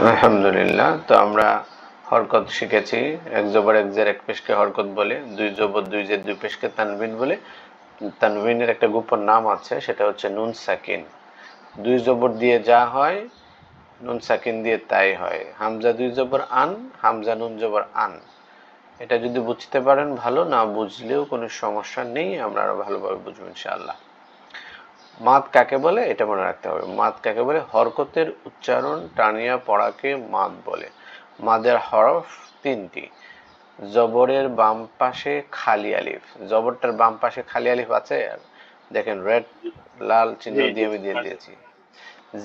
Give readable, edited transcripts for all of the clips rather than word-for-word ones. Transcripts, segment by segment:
আলহামদুলিল্লাহ। তো আমরা হরকত শিখেছি। এক জবর এক জের এক পেশকে হরকত বলে, দুই জবর দুই জের দুই পেশকে তানবিন বলে। তানবিনের একটা গোপন নাম আছে, সেটা হচ্ছে নুন সাকিন। দুই জবর দিয়ে যা হয় নুন সাকিন দিয়ে তাই হয়। হামজা দুই জবর আন, হামজা নুন জবর আন। এটা যদি বুঝতে পারেন ভালো, না বুঝলেও কোনো সমস্যা নেই, আমরা আরো ভালোভাবে বুঝবো ইনশাআল্লাহ। মাদ কাকে বলে এটা মনে রাখতে হবে। মাদ কাকে বলে? হরকতের উচ্চারণ টানিয়া পড়াকে মাদ বলে। মাদের হরফ তিনটি। জবরের বাম পাশে খালি আলিফ, জবরটার বাম পাশে খালি আলিফ আছে, দেখেন রেড লাল চিহ্ন দিয়ে আমি দিয়ে দিয়েছি।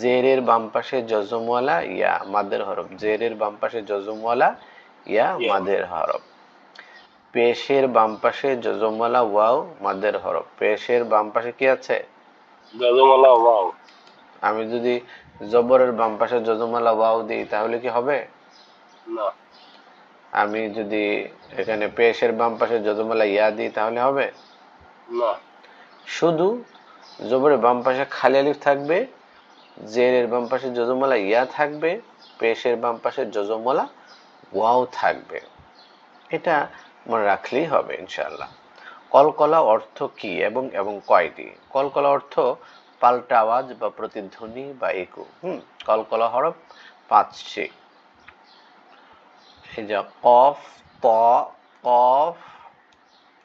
জেরের বাম পাশে জজমওয়ালা ইয়া মাদের হরফ, জেরের বাম পাশে জজমওয়ালা ইয়া মাদের হরফ। পেশের বাম পাশে জজমওয়ালা ওয়াও মাদের হরফ। পেশের বাম পাশে কি আছে? জজমওয়ালা ওয়াও। আমি যদি জবরের বাম পাশে জজমওয়ালা ওয়াও দিই তাহলে কি হবে? না। আমি যদি এখানে পেশের বাম পাশে জজমওয়ালা ইয়া দিই তাহলে হবে? না। শুধু জবরের বাম পাশে খালি আলিফ থাকবে, জেরের বাম পাশে জজমওয়ালা ইয়া থাকবে, পেশের বাম পাশে জজমওয়ালা ওয়াও থাকবে। এটা মনে রাখলেই হবে ইনশাআল্লাহ। কলকলা অর্থ কি এবং এবং কয়টি? কলকলা অর্থ পাল্টা আওয়াজ বা প্রতিধ্বনি বা ইকো। কলকলা হরফ পাঁচটি। এই যে কফ, ত, কফ,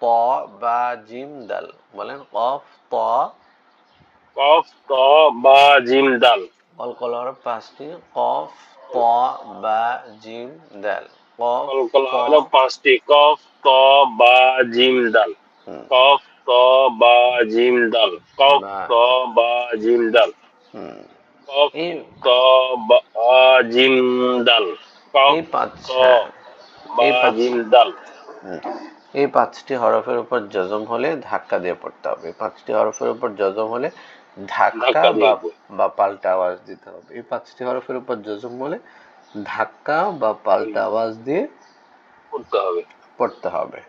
ত বা জিম দাল। বলেন কফ, ত। কফ, ত, বা, জিম, দাল। কলকলা হরফ পাঁচটি। কফ, ত বা জিম দাল। কফ, কলকলা ত। হলো পাঁচটি। কফ, ত, বা, জিম, দাল। কফ, ত, বা, জিম, দাল। কফ, বা ত, বা, জিম, দাল। কফ, এই ত, বা, জিম, দাল। কফ, এই পাঁচ ত, হ্যাঁ বা, এই পাঁচ জিম, দাল। এই পাঁচটি হরফের উপর জজম হলে ধাক্কা দিয়ে পড়তে হবে। পাঁচটি হরফের উপর জজম হলে ধাক্কা ধাক্কা বা দিয়ে বা পাল্টা আওয়াজ দিতে হবে। এই পাঁচটি হরফের উপর জজম হলে ধাক্কা বা পাল্টা আওয়াজ দিয়ে পড়তে হবে। পড়তে হবে।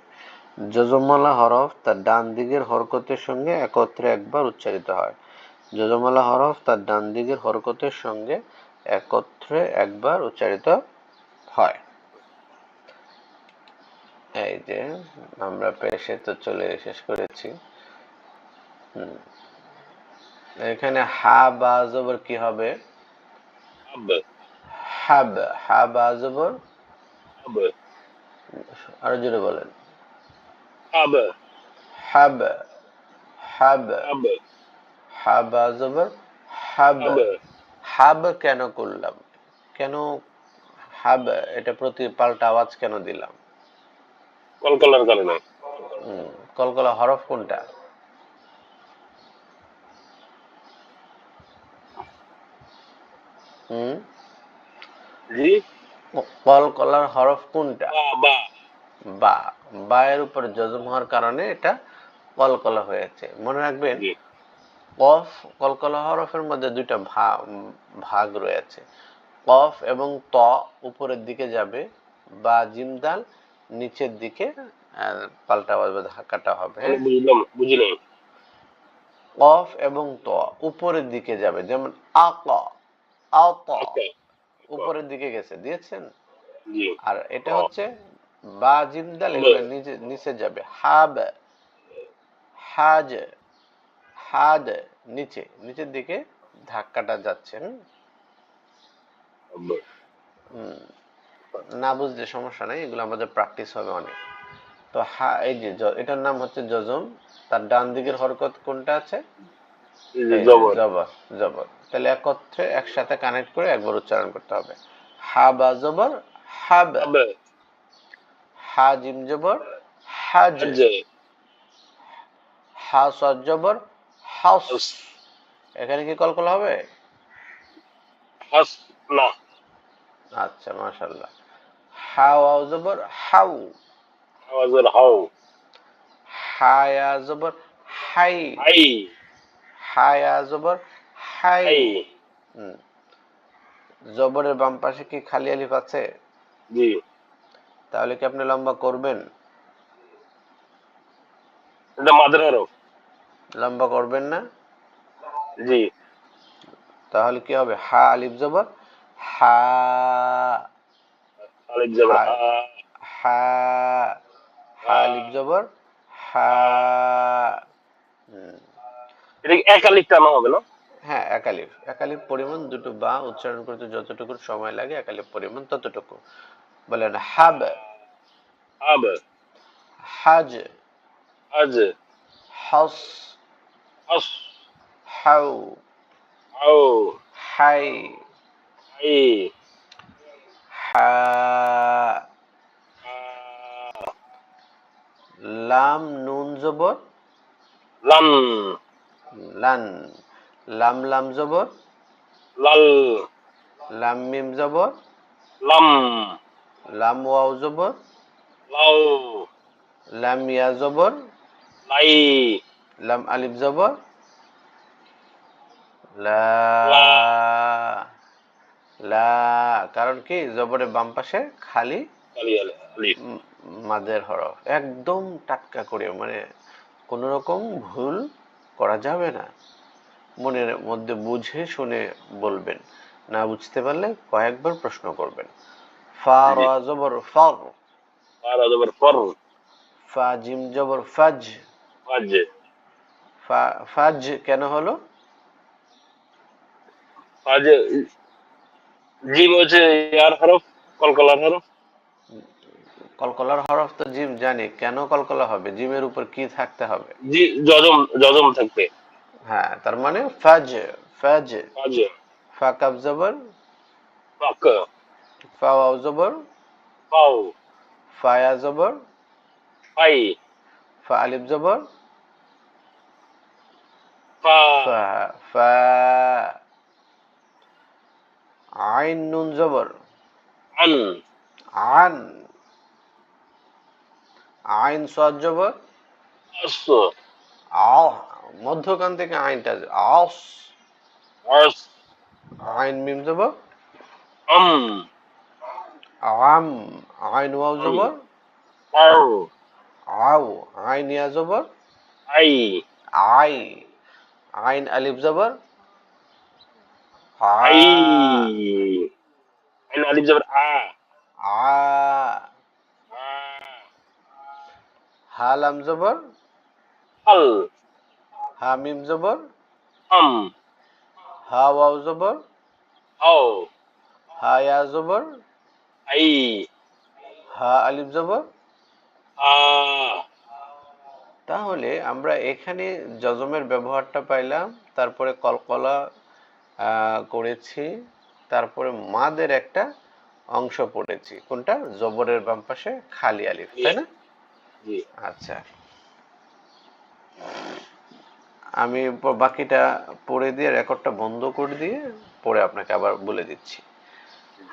যজমওয়ালা হরফ তার ডান দিকের হরকতের সঙ্গে একত্রে একবার উচ্চারিত হয়। যজমওয়ালা হরফ তার ডান দিকের হরকতের সঙ্গে একত্রে একবার উচ্চারিত হয়। এই যে আমরা পেশে তো চলে শেষ করেছি। এখানে হা বা জবর কি হবে? Hub, hub. হা বা জবর হাব, আরো জোরে বলেন। Hub, hub. হাব। হাব, হা বা জবর হাব। হাব। হাব কেন করলাম? কেন হাব? এটা প্রতি পাল্টা আওয়াজ কেন দিলাম? কলকলার কারণে। কলকলা হরফ কোনটা? হুম জি। কলকলার হরফ কোনটা? বা, বা। বা। বা এর উপর জজম হওয়ার কারণে এটা কলকলা হয়েছে। মনে রাখবেন, জি। কফ কলকলা হরফের মধ্যে দুইটা ভাগ রয়েছে। কফ এবং ত উপরের দিকে যাবে, বা জিম দাল নিচের দিকে পাল্টা হবে, ধাক্কাটা হবে। মানে বুঝলাম, বুঝলাম। কফ এবং ত উপরের দিকে যাবে, যেমন আক, আত আচ্ছা। উপরের দিকে গেছে, দিয়েছেন। জি। আর এটা অ, হচ্ছে বা জিম দাল, হাব, এগুলো নিচে যাবে। হাব, হাজ, হাদ নিচের দিকে ধাক্কাটা যাচ্ছে। হাব। না বুঝলে সমস্যা নাই, এগুলো আমাদের প্র্যাকটিস হবে অনেক। তো এই যে এটার নাম হচ্ছে জজম। তার ডান দিকের হরকত কোনটা আছে? এই যে এই যে জবর। জবর। জবর তাহলে একত্রে একসাথে কানেক্ট করে একবার উচ্চারণ করতে হবে। হা বা জবর হাব। হাব, হা জিম জবর হাজ। হাজ, হা সদ জবর হাস। হাস, এখানে কি কলকলা হবে? হাস। না। আচ্ছা, মাশাআল্লাহ। হা ওয়াও জবর হাউ। আওয়াজের হাও। হায়া জবর হাই। হাই, হায়া জবর হাই। হাই। হুম। জবরের বাম পাশে কি খালি আলিফ আছে? জি। তাহলে কি আপনি লম্বা করবেন? এটা মাদের হরফ। লম্বা করবেন না? জি। তাহলে কি হবে? হা আলিফ জবর হা আলিফ জবর হা হা হা হা আলিফ জবর হা। এটা কি এক আলিফ টানা হবে না? হ্যাঁ, একালিফ পরিমাণ দুটো বা উচ্চারণ করতে যতটুকু সময় লাগে একালিফ পরিমাণ ততটুকু। বলেন হাব, হাব, হাজ, হাজ, হস, হাস, হাউ, আও, হাই, হাই, হা, হা, লাম নুন জবর লাম, লান, লাম লাম জবর লাল, লাম মিম জবর লাম, লাম ওয়াও জবর লাও, লাম ইয়া জবর লাই, লাম আলিফ জবর লা, লা, লা। কারণ কি জবরের বাম পাশে খালি আলি, আলি, আলিফ। মাদের হরফ একদম টাটকা করে, মানে কোনো রকম ভুল করা যাবে না। মনের মধ্যে বুঝে শুনে বলবেন, না বুঝতে পারলে কয়েকবার প্রশ্ন করবেন। ফা র জি। জবর ফর, ফারা জবর ফর, ফা জিম জবর ফাজ। ফাজ, ফাজ কেন হলো? ফাজ, জিম হচ্ছে ইয়ার হরফ, কলকলার হরফ। কলকলার হরফ তো জিম জানি, কেন কলকলা হবে? জিমের উপর কি থাকতে হবে? জি, যজম, যজম থাকবে। হ্যাঁ, তার মানে ফাজ, ফাজ। ফাজ, ফা কাব জবর, ফাক, ফা ওয়াও জবর, ফাও, ফা ইয়া জবর, ফাই, ফা আলিফ জবর, ফা, ফা, ফা। আইন নুন জবর আন, আন, আইন সদ জবর আস, আহ, মধ্যখান থেকে আইনটা আস। আস, আইন মিম জবর আম, আম, আইন ওয়াও আম, জবর আও, আও, আইন ইয়া জবর আই, আই, আইন আলিফ জবর আ, আই, আইন আলিফ জবর আ, আ, আ, হা লাম জবর হাল, হা মিম জবর হাম, হা ওয়াও জবর হাও, হা ইয়া জবর আই, হা আলিফ জবর। আ, তাহলে আমরা এখানে যজমের ব্যবহারটা পাইলাম, তারপরে কলকলা করেছি, তারপরে মাদের একটা অংশ পড়েছি, কোনটা? জবরের বাম পাশে খালি আলিফ, জি, তাই না? জি, আচ্ছা, আমি বাকিটা পড়ে দিয়ে রেকর্ডটা বন্ধ করে দিয়ে পরে আপনাকে আবার বলে দিচ্ছি।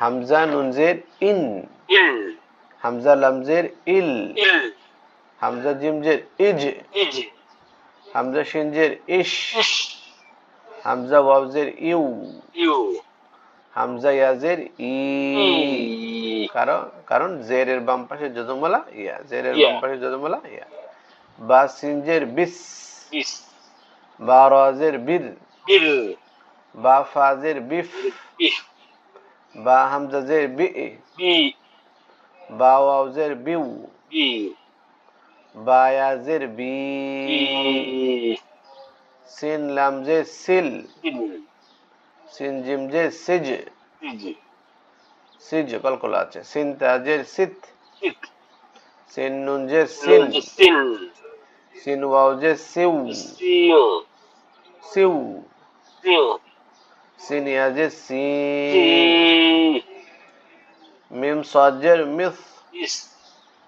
হামজা নুনজের ইন, ইল, হামজা লামজের ইল, ইল, হামজা জিমজের ইজ, ইজ, হামজা শিনজের ইশ, ইশ, হামজা ওয়াওজের ইউ, ইউ, হামজা ইয়াজের ই। ই, কারণ কারণ জেরের বাম পাশে যজমওয়ালা ইয়া, জেরের ইয়া, বাম পাশে যজমওয়ালা ইয়া। বা সিনজের বিস, বিস, বা রাজের বির, বিল, বা ফাজের বিফ, বিফ, বা হামজাজের বি, বি, বা ওয়াওজের বিউ, বি, বা ইয়াজের বি, বি, সিন লামজের সিল, সিল, সিন জিমজের সিজ, সিজ, সিজ কলকলা আছে। সিন তাজের সিত, সিক, সিন নুনজের সিন, নুন সিন, সিন ওয়াওজের সিউ, সিউ, সিউ, সিউ, সিন ইয়াজের সি, সি, মিম সাজের মিস, ইস,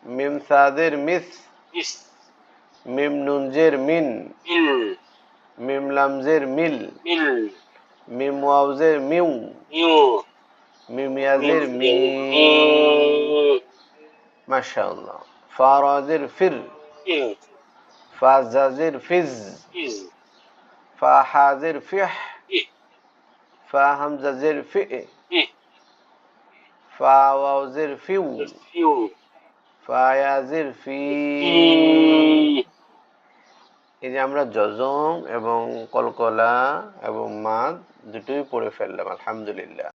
মিম সাদের মিস, ইস, মিম নুনজের মিন, মিল, মিম লামজের মিল, মিল, মিম ওয়াওজের মিউ, ইউ, মিম মিম, ইয়াজের মি। মি, মাশাআল্লাহ। ফারাজের ফির, ফিল, ফাজাজের ফিজ, ফিজ, ফাহাজের ফিহ, ফিহ, ফা হামজাজের ফি, ফিহ, ফা ওয়াওজের ফিউ, ফিউ, ফা ইয়াজের ফি। ফি। এই যে আমরা যজম এবং কলকলা এবং মাদ দুটোই পড়ে ফেললাম, আলহামদুলিল্লাহ।